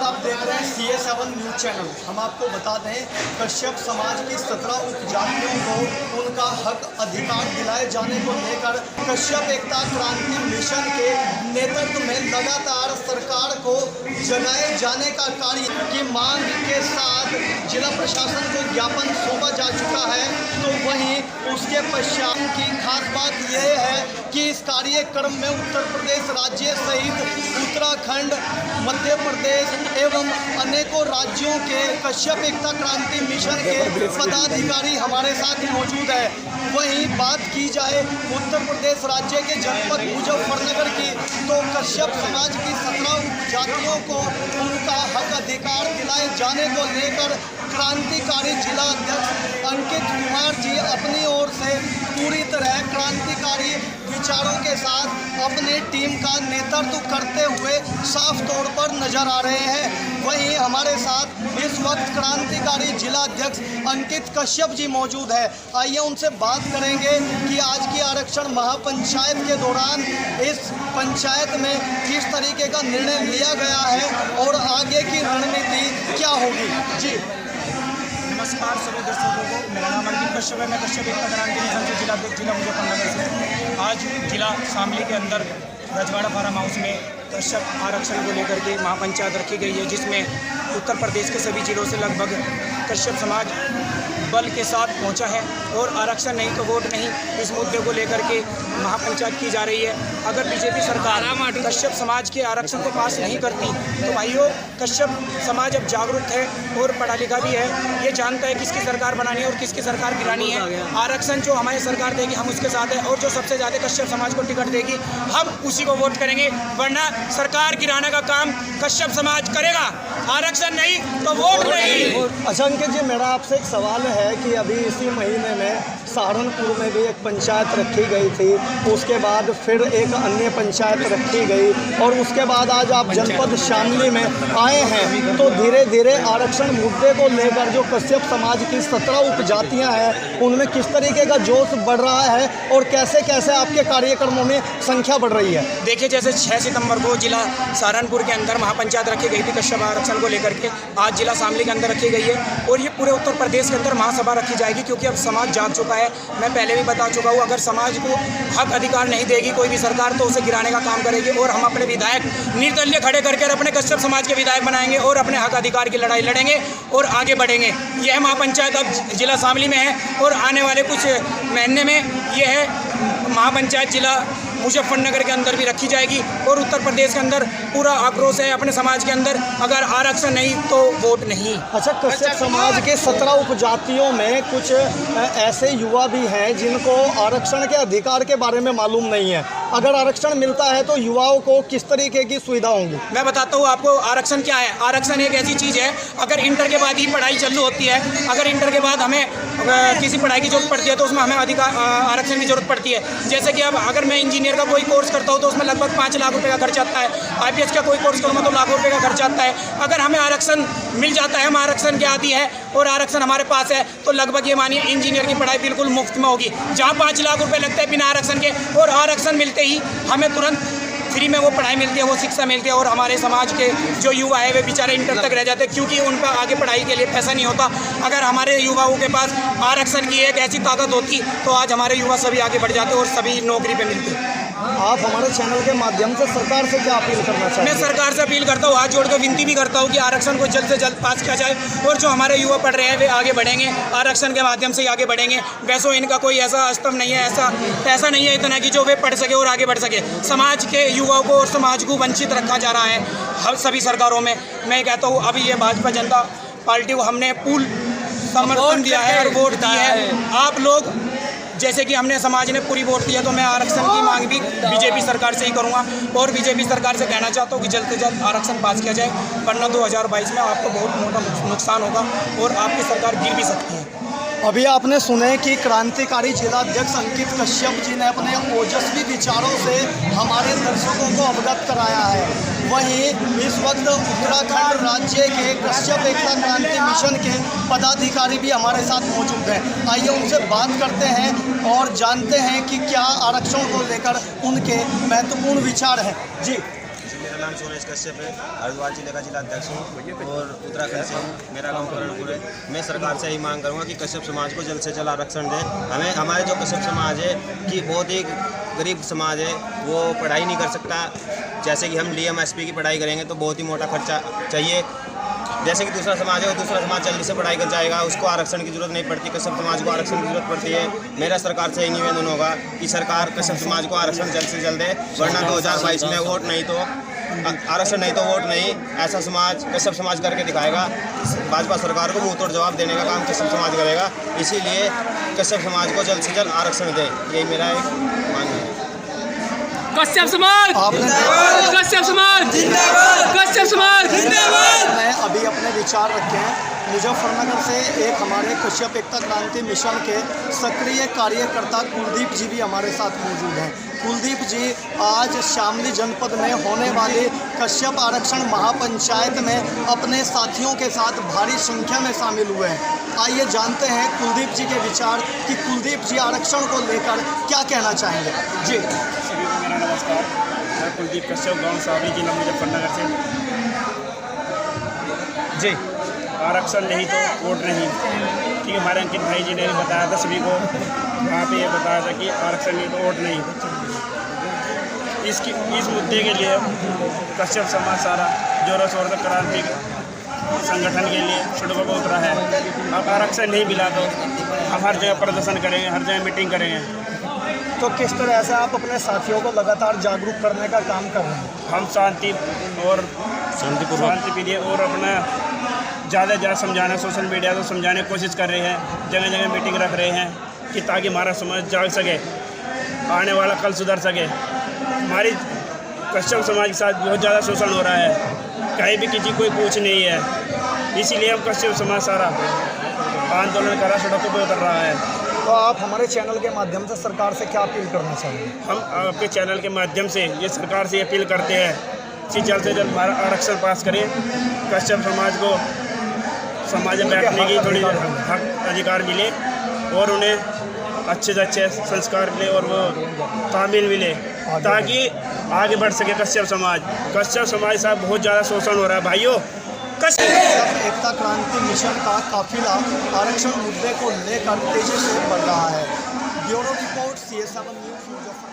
नमस्कार, आप देख रहे हैं CA7 न्यूज़ चैनल। हम आपको बता दें, कश्यप समाज की 17 उपजातियों को उनका हक अधिकार दिलाए जाने को लेकर कश्यप एकता क्रांति मिशन के नेतृत्व में लगातार सरकार को जगाए जाने का कार्य की मांग के साथ जिला प्रशासन को ज्ञापन सौंपा जा चुका है। तो वहीं उसके पश्चात की खास बात यह है कि इस कार्यक्रम में उत्तर प्रदेश राज्य सहित उत्तराखंड, मध्य प्रदेश एवं अनेकों राज्यों के कश्यप एकता क्रांति मिशन के पदाधिकारी हमारे साथ मौजूद है। वहीं बात की जाए उत्तर प्रदेश राज्य के जनपद मुजफ्फरनगर की, तो कश्यप समाज की 17 उपजातियों को उनका हक अधिकार दिलाए जाने को लेकर क्रांतिकारी जिला अध्यक्ष अंकित कुमार जी अपनी ओर से पूरी तरह क्रांतिकारी विचारों के साथ अपनी टीम का नेतृत्व करते हुए साफ तौर पर नजर आ रहे हैं। वहीं हमारे साथ इस वक्त क्रांतिकारी जिला अध्यक्ष अंकित कश्यप जी मौजूद है। आइए उनसे बात करेंगे कि आज की आरक्षण महापंचायत के दौरान इस पंचायत में किस तरीके का निर्णय लिया गया है और आगे की रणनीति क्या होगी। जी नमस्कार सभी दर्शकों को, मेरा नाम अंकित कश्यप है। मैं कश्यप एकता क्रांति मिशन से जिला अध्यक्ष जिला मुजफ्फरनगर से। आज जिला शामली के अंदर रजवाड़ा फार्म हाउस में कश्यप आरक्षण को लेकर के महापंचायत रखी गई है, जिसमें उत्तर प्रदेश के सभी जिलों से लगभग कश्यप समाज बल के साथ पहुंचा है और आरक्षण नहीं तो वोट नहीं, इस मुद्दे को लेकर के महापंचायत की जा रही है। अगर बीजेपी सरकार कश्यप समाज के आरक्षण को पास नहीं करती तो भाइयों, कश्यप समाज अब जागरूक है और पढ़ा लिखा भी है, ये जानता है किसकी सरकार बनानी है और किसकी सरकार गिरानी है। आरक्षण जो हमारी सरकार देगी हम उसके साथ हैं, और जो सबसे ज़्यादा कश्यप समाज को टिकट देगी हम उसी को वोट करेंगे, वरना सरकार गिराने का काम कश्यप समाज करेगा। आरक्षण नहीं तो वोट नहीं। अच्छा अंकित जी, मेरा आपसे एक सवाल है कि अभी इसी महीने में सहारनपुर में भी एक पंचायत रखी गई थी, उसके बाद फिर एक अन्य पंचायत रखी गई और उसके बाद आज आप जनपद शामली में आए हैं। तो धीरे धीरे आरक्षण मुद्दे को लेकर जो कश्यप समाज की 17 उपजातियां हैं उनमें किस तरीके का जोश बढ़ रहा है और कैसे कैसे आपके कार्यक्रमों में संख्या बढ़ रही है। देखिए, जैसे 6 सितंबर को जिला सहारनपुर के अंदर महापंचायत रखी गई थी कश्यप आरक्षण को लेकर के, आज जिला शामली के अंदर रखी गई है और ये पूरे उत्तर प्रदेश के अंदर महासभा रखी जाएगी, क्योंकि अब समाज जाग चुका है। मैं पहले भी बता चुका हूँ, अगर समाज को हक अधिकार नहीं देगी कोई भी सरकार तो उसे गिराने का काम करेगी, और हम अपने विधायक निर्दलीय खड़े करके अपने कश्यप समाज के विधायक बनाएंगे और अपने हक अधिकार की लड़ाई लड़ेंगे और आगे बढ़ेंगे। यह महापंचायत अब जिला शामली में है और आने वाले कुछ महीने में यह महापंचायत जिला मुजफ्फरनगर के अंदर भी रखी जाएगी और उत्तर प्रदेश के अंदर पूरा आक्रोश है अपने समाज के अंदर, अगर आरक्षण नहीं तो वोट नहीं। अच्छा, कश्यप समाज के 17 उपजातियों में कुछ ऐसे युवा भी हैं जिनको आरक्षण के अधिकार के बारे में मालूम नहीं है। अगर आरक्षण मिलता है तो युवाओं को किस तरीके की सुविधा होंगी? मैं बताता हूँ आपको आरक्षण क्या है। आरक्षण एक ऐसी चीज़ है, अगर इंटर के बाद ही पढ़ाई चालू होती है, अगर इंटर के बाद हमें किसी पढ़ाई की जरूरत पड़ती है तो उसमें हमें अधिकार आरक्षण की जरूरत पड़ती है। जैसे कि अब अगर मैं इंजीनियर का कोई कोर्स करता हूँ तो उसमें लगभग 5 लाख रुपए का खर्च आता है। IPS का कोई कोर्स करूँगा तो लाखों रुपए का खर्च आता है। अगर हमें आरक्षण मिल जाता है, हम आरक्षण के आदी है और आरक्षण हमारे पास है, तो लगभग ये मानिए इंजीनियर की पढ़ाई बिल्कुल मुफ्त में होगी। जहाँ 5 लाख रुपए लगते हैं बिना आरक्षण के, और आरक्षण मिलते ही हमें तुरंत फ्री में वो पढ़ाई मिलती है, वो शिक्षा मिलती है। और हमारे समाज के जो युवा है वे बेचारे इंटर तक रह जाते हैं, क्योंकि उन पर आगे पढ़ाई के लिए पैसा नहीं होता। अगर हमारे युवाओं के पास आरक्षण की एक ऐसी ताकत होती तो आज हमारे युवा सभी आगे बढ़ जाते और सभी नौकरी पे मिलते। आप हमारे चैनल के माध्यम से सरकार से क्या अपील करना चाहते हैं? मैं सरकार से अपील करता हूँ, हाथ जोड़ कर विनती भी करता हूँ कि आरक्षण को जल्द से जल्द पास किया जाए और जो हमारे युवा पढ़ रहे हैं वे आगे बढ़ेंगे, आरक्षण के माध्यम से ही आगे बढ़ेंगे। वैसे इनका कोई ऐसा स्तंभ नहीं है, ऐसा पैसा नहीं है इतना कि जो वे पढ़ सके और आगे बढ़ सके। समाज के युवाओं को और समाज को वंचित रखा जा रहा है हर सभी सरकारों में। मैं कहता हूँ अभी ये भाजपा जनता पार्टी को हमने पूर्ण समर्थन दिया है और वोट दिया है। आप लोग जैसे कि हमने समाज ने पूरी वोट दिया, तो मैं आरक्षण की मांग भी बीजेपी सरकार से ही करूंगा और बीजेपी सरकार से कहना चाहता हूं कि जल्द से जल्द आरक्षण पास किया जाए, वरना 2022 में आपको बहुत मोटा नुकसान होगा और आपकी सरकार गिर भी सकती है। अभी आपने सुने कि क्रांतिकारी जिला अध्यक्ष अंकित कश्यप जी ने अपने ओजस्वी विचारों से हमारे दर्शकों को अवगत कराया है। वहीं इस वक्त उत्तराखंड राज्य के कश्यप एकता क्रांति मिशन के पदाधिकारी भी हमारे साथ मौजूद हैं। आइए उनसे बात करते हैं और जानते हैं कि क्या आरक्षण को लेकर उनके महत्वपूर्ण विचार हैं। जी जी, मेरा नाम सोनेश कश्यप है। हरिद्वार जिले का जिला अध्यक्ष हूँ और उत्तराखंड से हूँ। मेरा गांव करणपुर है। मैं सरकार से यही मांग करूँगा कि कश्यप समाज को जल्द से जल्द आरक्षण दें। हमें हमारे जो कश्यप समाज है कि बहुत ही गरीब समाज है, वो पढ़ाई नहीं कर सकता। जैसे कि हम DMSP की पढ़ाई करेंगे तो बहुत ही मोटा खर्चा चाहिए। जैसे कि दूसरा समाज है, वो दूसरा समाज जल्दी से पढ़ाई कर जाएगा, उसको आरक्षण की जरूरत नहीं पड़ती। कश्यप समाज को आरक्षण की जरूरत पड़ती है। मेरा सरकार से यही निवेदन होगा कि सरकार कश्यप समाज को आरक्षण जल्द से जल्द दे, वरना 2022 में वोट नहीं तो आरक्षण नहीं तो वोट नहीं, ऐसा समाज कश्यप समाज करके दिखाएगा। भाजपा सरकार को मुंह तोड़ जवाब देने का काम कश्यप समाज करेगा। इसीलिए कश्यप समाज को जल्द से जल्द आरक्षण दे, यही मेरा एक मांग है। कश्यप समाज आपने कश्यप समाज कश्यप समाज मैं अभी अपने विचार रखे हैं। मुजफ्फरनगर से एक हमारे कश्यप एकता क्रांति मिशन के सक्रिय कार्यकर्ता कुलदीप जी भी हमारे साथ मौजूद हैं। कुलदीप जी आज शामली जनपद में होने वाली कश्यप आरक्षण महापंचायत में अपने साथियों के साथ भारी संख्या में शामिल हुए हैं। आइए जानते हैं कुलदीप जी के विचार कि कुलदीप जी आरक्षण को लेकर क्या कहना चाहेंगे। जी, सभी को मेरा नमस्कार। मैं कुलदीप कश्यप, गांव सावली, जिला मुजफ्फरनगर से। जी, आरक्षण नहीं तो वोट नहीं, क्योंकि हमारे अंकित भाई जी ने भी बताया था सभी को, वहाँ पे ये बताया था कि आरक्षण नहीं तो वोट नहीं। इस मुद्दे के लिए कश्यप समाज सारा जोरों शोर से क्रांति संगठन के लिए सड़कों पर उतरा है। अब आरक्षण नहीं मिला तो हम हर जगह प्रदर्शन करेंगे, हर जगह मीटिंग करेंगे। तो किस तरह से आप अपने साथियों को लगातार जागरूक करने का काम कर रहे हैं? हम शांति प्रिय और अपना ज़्यादा से ज़्यादा समझाना, सोशल मीडिया को समझाने की कोशिश कर रहे हैं। जगह जगह मीटिंग रख रहे हैं कि ताकि हमारा समाज जाग सके, आने वाला कल सुधर सके। हमारी कश्यप समाज के साथ बहुत ज़्यादा शोषण हो रहा है, कहीं भी किसी कोई पूछ नहीं है। इसीलिए हम कश्यप समाज सारा आंदोलन कर रहा, सड़कों पर उतर रहा है। तो आप हमारे चैनल के माध्यम से सरकार से क्या अपील करना चाहेंगे? हम आपके चैनल के माध्यम से ये सरकार से अपील करते हैं कि जल्द से जल्द हमारा आरक्षण पास करें, कश्यप समाज को समाज में बैठने की थोड़ी हक अधिकार मिले और उन्हें अच्छे से अच्छे संस्कार मिले और वो तामील मिले, ताकि आगे बढ़ सके कश्यप समाज। कश्यप समाज साहब बहुत ज़्यादा शोषण हो रहा है भाइयों। कश्यप एकता क्रांति मिशन का काफिला आरक्षण मुद्दे को लेकर तेजी से बढ़ रहा है। Bureau report CS7 news Muzaffarnagar.